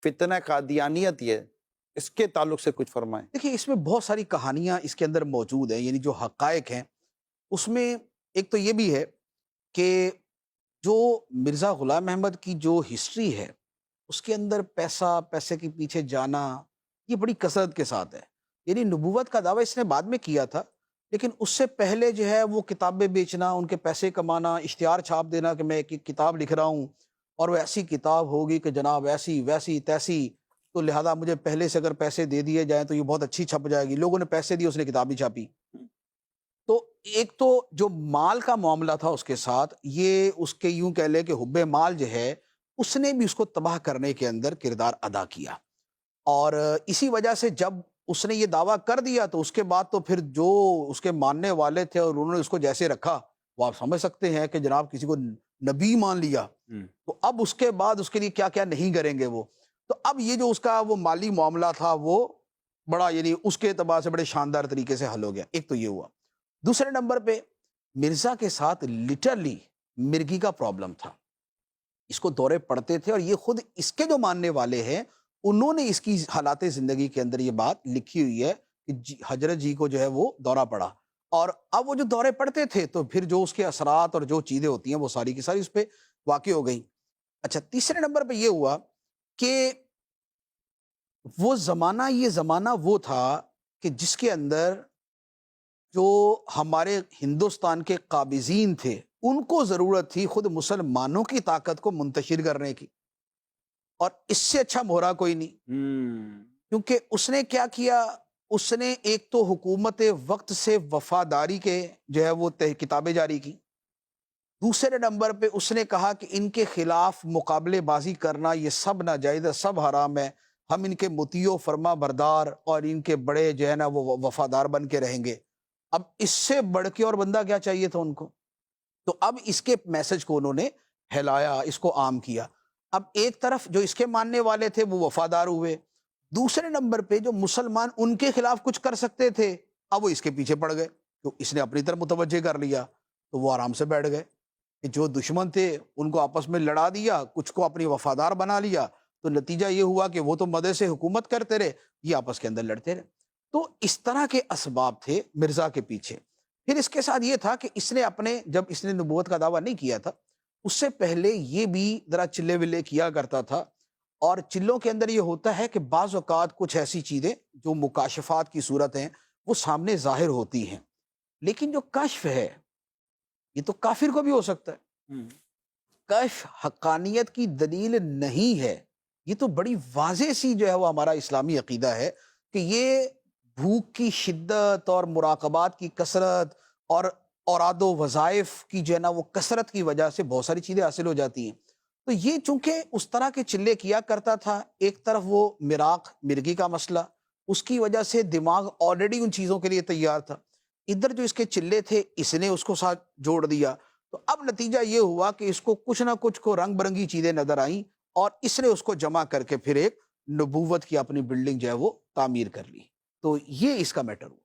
فتنہ قادیانیت یہ اس کے تعلق سے کچھ فرمائیں۔ دیکھیے اس میں بہت ساری کہانیاں اس کے اندر موجود ہیں، یعنی جو حقائق ہیں اس میں ایک تو یہ بھی ہے کہ جو مرزا غلام احمد کی جو ہسٹری ہے اس کے اندر پیسے کے پیچھے جانا یہ بڑی کثرت کے ساتھ ہے۔ یعنی نبوت کا دعویٰ اس نے بعد میں کیا تھا، لیکن اس سے پہلے جو ہے وہ کتابیں بیچنا، ان کے پیسے کمانا، اشتہار چھاپ دینا کہ میں ایک کتاب لکھ رہا ہوں اور وہ ایسی کتاب ہوگی کہ جناب ایسی ویسی تیسی، تو لہذا مجھے پہلے سے اگر پیسے دے دیے جائیں تو یہ بہت اچھی چھپ جائے گی۔ لوگوں نے پیسے دیے، اس نے کتاب ہی چھاپی۔ تو ایک تو جو مال کا معاملہ تھا اس کے ساتھ، یہ اس کے یوں کہہ لے کہ حب مال جو ہے اس نے بھی اس کو تباہ کرنے کے اندر کردار ادا کیا، اور اسی وجہ سے جب اس نے یہ دعویٰ کر دیا تو اس کے بعد تو پھر جو اس کے ماننے والے تھے اور انہوں نے اس کو جیسے رکھا، وہ آپ سمجھ سکتے ہیں کہ جناب کسی کو نبی مان لیا تو اب اس کے بعد اس کے لیے کیا کیا نہیں کریں گے وہ۔ تو اب یہ جو اس کا وہ مالی معاملہ تھا وہ بڑا یعنی اس کے اعتبار سے بڑے شاندار طریقے سے حل ہو گیا۔ ایک تو یہ ہوا۔ دوسرے نمبر پہ مرزا کے ساتھ لٹرلی مرگی کا پرابلم تھا، اس کو دورے پڑتے تھے، اور یہ خود اس کے جو ماننے والے ہیں انہوں نے اس کی حالات زندگی کے اندر یہ بات لکھی ہوئی ہے کہ حضرت جی کو جو ہے وہ دورہ پڑا، اور اب وہ جو دورے پڑتے تھے تو پھر جو اس کے اثرات اور جو چیزیں ہوتی ہیں وہ ساری کی ساری اس پہ واقع ہو گئیں۔ اچھا، تیسرے نمبر پہ یہ ہوا کہ وہ زمانہ، یہ زمانہ وہ تھا کہ جس کے اندر جو ہمارے ہندوستان کے قابضین تھے ان کو ضرورت تھی خود مسلمانوں کی طاقت کو منتشر کرنے کی، اور اس سے اچھا مہرا کوئی نہیں۔ کیونکہ اس نے کیا کیا، اس نے ایک تو حکومت وقت سے وفاداری کے جو ہے وہ کتابیں جاری کی، دوسرے نمبر پہ اس نے کہا کہ ان کے خلاف مقابلے بازی کرنا یہ سب ناجائز ہے، سب حرام ہے، ہم ان کے مطیع و فرما بردار اور ان کے بڑے جو ہے نا وہ وفادار بن کے رہیں گے۔ اب اس سے بڑھ کے اور بندہ کیا چاہیے تھا ان کو؟ تو اب اس کے میسج کو انہوں نے پھیلایا، اس کو عام کیا۔ اب ایک طرف جو اس کے ماننے والے تھے وہ وفادار ہوئے، دوسرے نمبر پہ جو مسلمان ان کے خلاف کچھ کر سکتے تھے اب وہ اس کے پیچھے پڑ گئے، تو اس نے اپنی طرف متوجہ کر لیا، تو وہ آرام سے بیٹھ گئے کہ جو دشمن تھے ان کو آپس میں لڑا دیا، کچھ کو اپنی وفادار بنا لیا، تو نتیجہ یہ ہوا کہ وہ تو مدد سے حکومت کرتے رہے، یہ آپس کے اندر لڑتے رہے۔ تو اس طرح کے اسباب تھے مرزا کے پیچھے۔ پھر اس کے ساتھ یہ تھا کہ اس نے اپنے، جب اس نے نبوت کا دعویٰ نہیں کیا تھا اس سے پہلے یہ بھی ذرا چلے ولے کیا کرتا تھا، اور چلوں کے اندر یہ ہوتا ہے کہ بعض اوقات کچھ ایسی چیزیں جو مکاشفات کی صورت ہیں وہ سامنے ظاہر ہوتی ہیں، لیکن جو کشف ہے یہ تو کافر کو بھی ہو سکتا ہے۔ کشف حقانیت کی دلیل نہیں ہے، یہ تو بڑی واضح سی جو ہے وہ ہمارا اسلامی عقیدہ ہے کہ یہ بھوک کی شدت اور مراقبات کی کثرت اور اوراد و وظائف کی جو ہے نا وہ کثرت کی وجہ سے بہت ساری چیزیں حاصل ہو جاتی ہیں۔ تو یہ چونکہ اس طرح کے چلے کیا کرتا تھا، ایک طرف وہ مرگی کا مسئلہ، اس کی وجہ سے دماغ آلریڈی ان چیزوں کے لیے تیار تھا، ادھر جو اس کے چلے تھے اس نے اس کو ساتھ جوڑ دیا، تو اب نتیجہ یہ ہوا کہ اس کو کچھ نہ کچھ کو رنگ برنگی چیزیں نظر آئیں، اور اس نے اس کو جمع کر کے پھر ایک نبوت کی اپنی بلڈنگ جو ہے وہ تعمیر کر لی۔ تو یہ اس کا میٹر ہوا۔